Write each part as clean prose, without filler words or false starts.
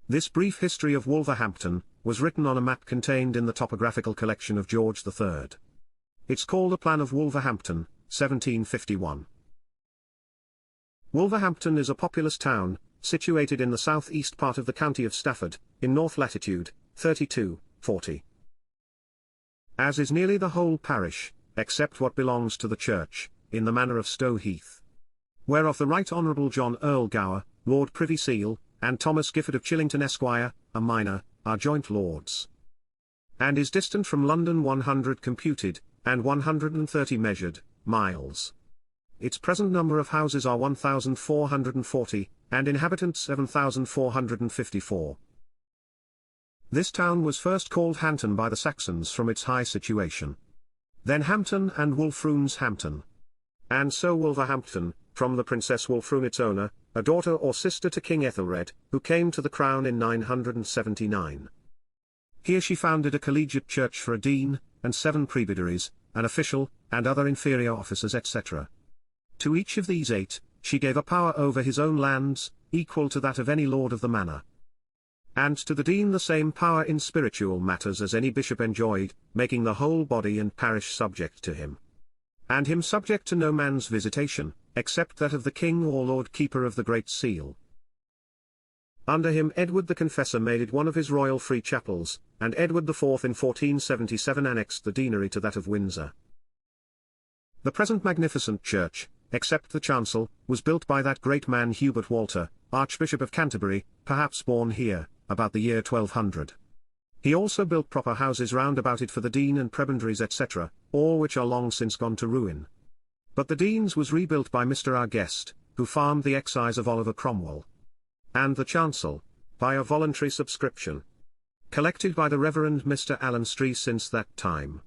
This brief history of Wolverhampton was written on a map contained in the topographical collection of George III. It's called a Plan of Wolverhampton, 1751. Wolverhampton is a populous town, situated in the south-east part of the county of Stafford, in north latitude, 3240. As is nearly the whole parish, except what belongs to the church, in the manor of Stow Heath, whereof the Right Honourable John Earl Gower, Lord Privy Seal, and Thomas Gifford of Chillington Esquire, a minor, are joint lords. And is distant from London 100 computed, and 130 measured, miles. Its present number of houses are 1,440, and inhabitants 7,454. This town was first called Hanton by the Saxons from its high situation. Then Hampton and Wulfrune's Hampton. And so Wolverhampton, from the Princess Wulfrune its owner, a daughter or sister to King Ethelred, who came to the crown in 979. Here she founded a collegiate church for a dean, and 7 presbyteries, an official, and other inferior officers etc. To each of these 8, she gave a power over his own lands, equal to that of any lord of the manor. And to the dean the same power in spiritual matters as any bishop enjoyed, making the whole body and parish subject to him. And him subject to no man's visitation, except that of the king or lord keeper of the Great Seal. Under him Edward the Confessor made it one of his royal free chapels, and Edward IV in 1477 annexed the deanery to that of Windsor. The present magnificent church, except the chancel, was built by that great man Hubert Walter, Archbishop of Canterbury, perhaps born here, about the year 1200. He also built proper houses round about it for the dean and prebendaries etc., all which are long since gone to ruin. But the dean's was rebuilt by Mr. R. Guest, who farmed the excise of Oliver Cromwell. And the chancel, by a voluntary subscription, collected by the Reverend Mr. Allen Stree since that time.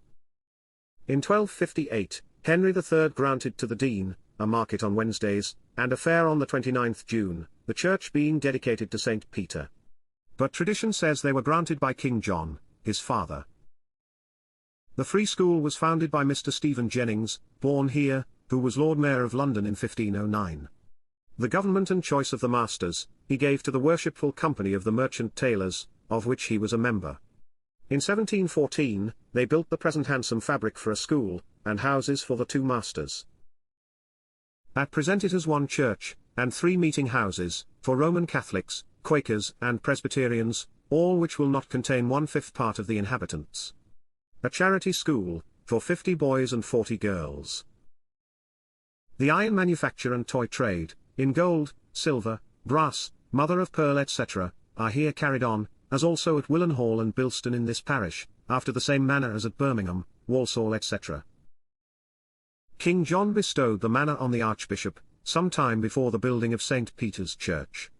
In 1258, Henry III granted to the dean, a market on Wednesdays, and a fair on the 29th June, the church being dedicated to St. Peter. But tradition says they were granted by King John, his father. The free school was founded by Mr. Stephen Jennings, born here, who was Lord Mayor of London in 1509. The government and choice of the masters, he gave to the Worshipful Company of the Merchant Tailors, of which he was a member. In 1714, they built the present handsome fabric for a school, and houses for the 2 masters. At present it has 1 church, and 3 meeting houses, for Roman Catholics, Quakers and Presbyterians, all which will not contain 1/5 part of the inhabitants. A charity school, for 50 boys and 40 girls. The iron manufacture and toy trade, in gold, silver, brass, mother of pearl etc., are here carried on, as also at Willenhall and Bilston in this parish, after the same manner as at Birmingham, Walsall etc. King John bestowed the manor on the Archbishop, some time before the building of St. Peter's Church.